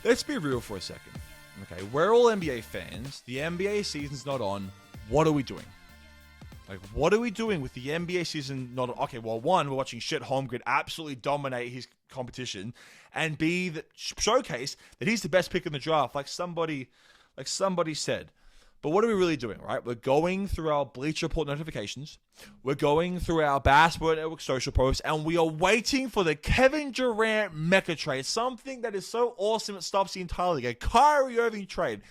Let's be real for a second. Okay, we're all NBA fans. The NBA season's not on. What are we doing? Like, what are we doing with the NBA season not on? Okay, well, one, we're watching Chet Holmgren absolutely dominate his competition, and B, showcase that he's the best pick in the draft, like somebody said. But what are we really doing, right? We're going through our Bleacher Report notifications. We're going through our Basketball Network social posts, and we are waiting for the Kevin Durant mecha trade. Something that is so awesome it stops the entire league. A Kyrie Irving trade.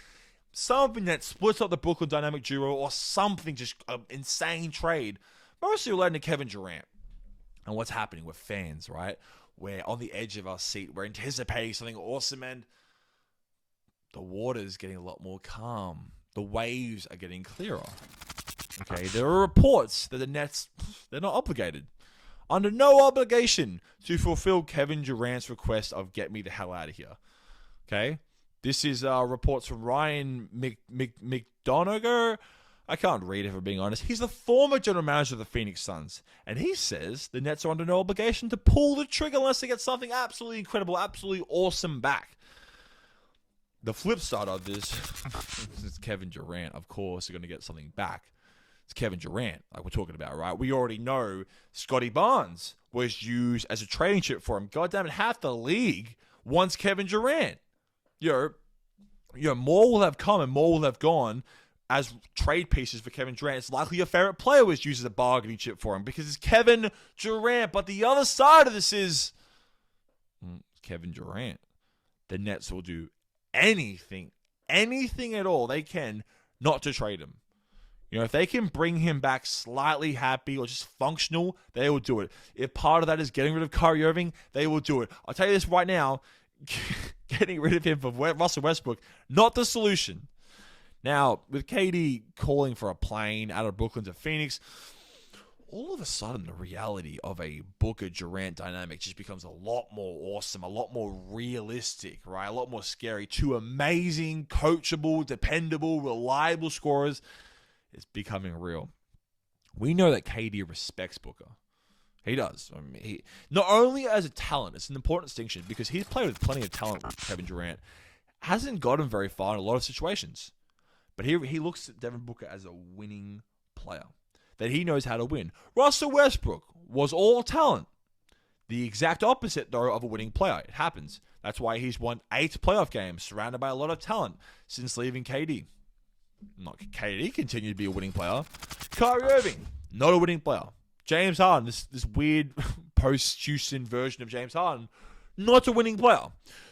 Something that splits up the Brooklyn Dynamic duo, or something, just an insane trade. Mostly related to Kevin Durant. And what's happening? We're fans, right? We're on the edge of our seat. We're anticipating something awesome, and the water's getting a lot more calm. The waves are getting clearer. Okay, there are reports that the Nets, they're not obligated. Under no obligation to fulfill Kevin Durant's request of get me the hell out of here. Okay? This is reports from Ryan McDonough. I can't read if I'm being honest. He's the former general manager of the Phoenix Suns. And he says the Nets are under no obligation to pull the trigger unless they get something absolutely incredible, absolutely awesome back. The flip side of this is Kevin Durant, of course, are going to get something back. It's Kevin Durant, like we're talking about, right? We already know Scotty Barnes was used as a trading chip for him. God damn it, half the league wants Kevin Durant. More will have come and more will have gone as trade pieces for Kevin Durant. It's likely your favorite player was used as a bargaining chip for him because it's Kevin Durant. But the other side of this is Kevin Durant. The Nets will do anything at all they can not to trade him. If they can bring him back slightly happy or just functional, they will do it. If part of that is getting rid of Kyrie Irving, they will do it. I'll tell you this right now, getting rid of him for Russell Westbrook, not the solution. Now, with KD calling for a plane out of Brooklyn to Phoenix, all of a sudden the reality of a Booker-Durant dynamic just becomes a lot more awesome, a lot more realistic, right? A lot more scary. Two amazing, coachable, dependable, reliable scorers. It's becoming real. We know that KD respects Booker. He does. I mean, he not only as a talent, it's an important distinction because he's played with plenty of talent with Kevin Durant. Hasn't gotten very far in a lot of situations. But he looks at Devin Booker as a winning player. That he knows how to win. Russell Westbrook was all talent. The exact opposite, though, of a winning player. It happens. That's why he's won 8 playoff games, surrounded by a lot of talent since leaving KD. Not KD continued to be a winning player. Kyrie Irving, not a winning player. James Harden, this weird post-Houston version of James Harden, not a winning player.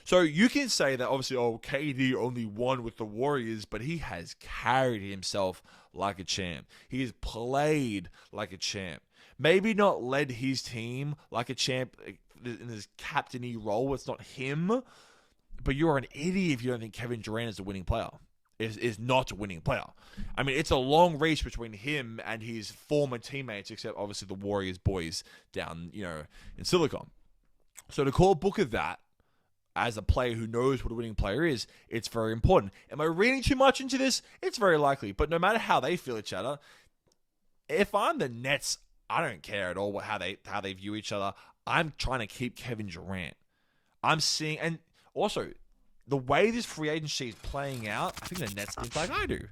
So you can say that obviously, KD only won with the Warriors, but he has carried himself like a champ. He has played like a champ. Maybe not led his team like a champ in his captainy role. It's not him. But you're an idiot if you don't think Kevin Durant is a winning player. Is not a winning player. I mean, it's a long race between him and his former teammates, except obviously the Warriors boys down, in Silicon. So to call Booker that, as a player who knows what a winning player is, it's very important. Am I reading too much into this? It's very likely. But no matter how they feel each other, if I'm the Nets, I don't care at all how they view each other. I'm trying to keep Kevin Durant. I'm seeing, and also the way this free agency is playing out, I think the Nets think like I do.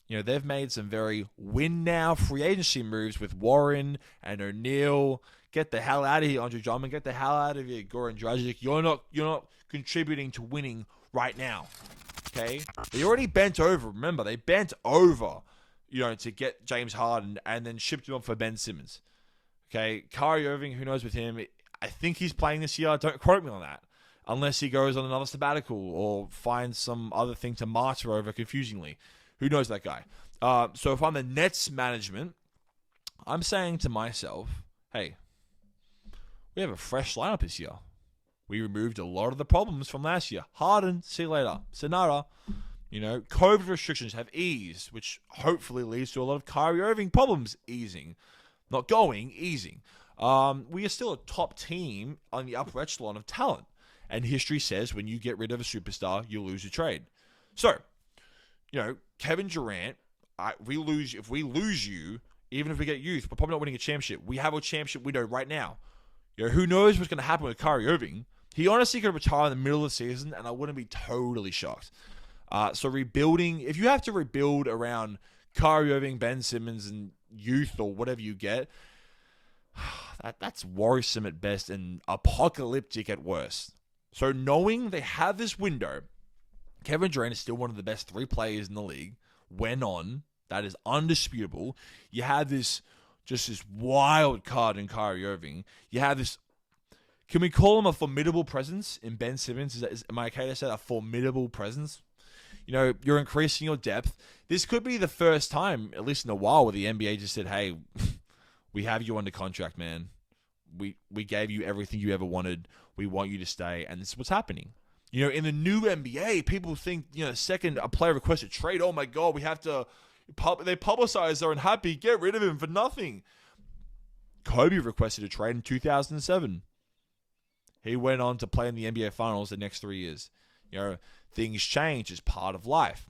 They've made some very win now free agency moves with Warren and O'Neal. Get the hell out of here, Andre Drummond. Get the hell out of here, Goran Dragic. You're not contributing to winning right now. Okay? They already bent over. Remember, they bent over, to get James Harden and then shipped him off for Ben Simmons. Okay? Kyrie Irving, who knows with him? I think he's playing this year. Don't quote me on that. Unless he goes on another sabbatical or finds some other thing to martyr over confusingly. Who knows that guy? So if I'm the Nets management, I'm saying to myself, hey, we have a fresh lineup this year. We removed a lot of the problems from last year. Harden, see you later. Sonata, COVID restrictions have eased, which hopefully leads to a lot of Kyrie Irving problems easing. Not going, easing. We are still a top team on the upper echelon of talent. And history says when you get rid of a superstar, you lose your trade. So, Kevin Durant, if we lose you, even if we get youth, we're probably not winning a championship. We have a championship window right now. Who knows what's going to happen with Kyrie Irving? He honestly could retire in the middle of the season, and I wouldn't be totally shocked. So rebuilding, if you have to rebuild around Kyrie Irving, Ben Simmons, and youth or whatever you get, that's worrisome at best and apocalyptic at worst. So knowing they have this window, Kevin Durant is still one of the best 3 players in the league. When on, that is undisputable. You have this wild card in Kyrie Irving. You have this. Can we call him a formidable presence in Ben Simmons? Am I okay to say a formidable presence? You're increasing your depth. This could be the first time, at least in a while, where the NBA just said, "Hey, we have you under contract, man. We gave you everything you ever wanted. We want you to stay," and this is what's happening. In the new NBA, people think, second a player requests a trade, oh my God, we have to. They publicize they're unhappy. Get rid of him for nothing. Kobe requested a trade in 2007. He went on to play in the NBA Finals the next 3 years. Things change as part of life.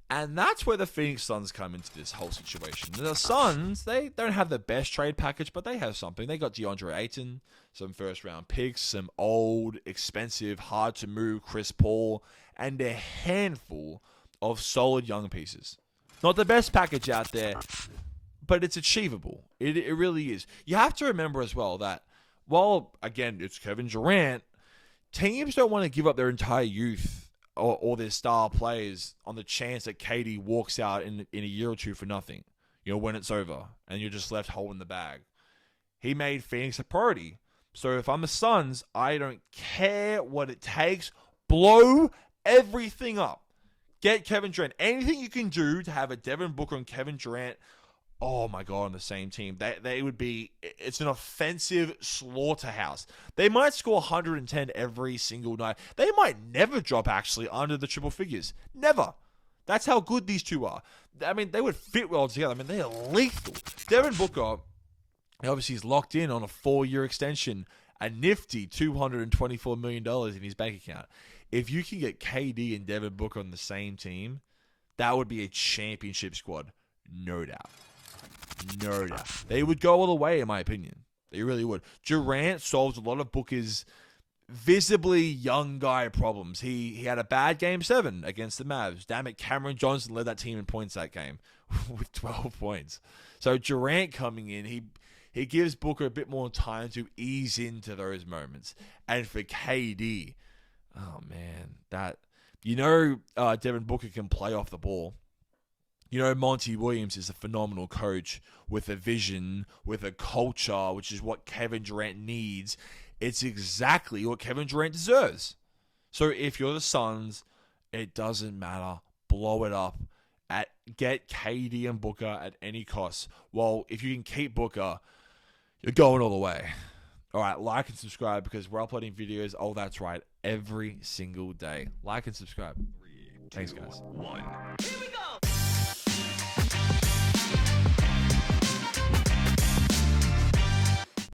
And that's where the Phoenix Suns come into this whole situation. The Suns, they don't have the best trade package, but they have something. They got DeAndre Ayton, some first-round picks, some old, expensive, hard-to-move Chris Paul, and a handful of solid young pieces. Not the best package out there, but it's achievable. It really is. You have to remember as well that, while, again, it's Kevin Durant, teams don't want to give up their entire youth or their star players on the chance that KD walks out in a year or two for nothing, when it's over, and you're just left holding the bag. He made Phoenix a priority. So if I'm the Suns, I don't care what it takes. Blow everything up. Get Kevin Durant. Anything you can do to have a Devin Booker and Kevin Durant, oh my God, on the same team. They would be, it's an offensive slaughterhouse. They might score 110 every single night. They might never drop actually under the triple figures. Never. That's how good these two are. I mean, they would fit well together. I mean, they are lethal. Devin Booker, obviously, he's locked in on a 4-year extension, a nifty $224 million in his bank account. If you can get KD and Devin Booker on the same team, that would be a championship squad. No doubt. No doubt. They would go all the way, in my opinion. They really would. Durant solves a lot of Booker's visibly young guy problems. He had a bad Game 7 against the Mavs. Damn it, Cameron Johnson led that team in points that game with 12 points. So Durant coming in, he gives Booker a bit more time to ease into those moments. And for KD, oh man, Devin Booker can play off the ball. Monty Williams is a phenomenal coach with a vision, with a culture, which is what Kevin Durant needs. It's exactly what Kevin Durant deserves. So if you're the Suns, it doesn't matter. Blow it up. Get KD and Booker at any cost. Well, if you can keep Booker, you're going all the way. All right, like and subscribe because we're uploading videos. Oh, that's right. Every single day. Like and subscribe. Thanks, guys. 1.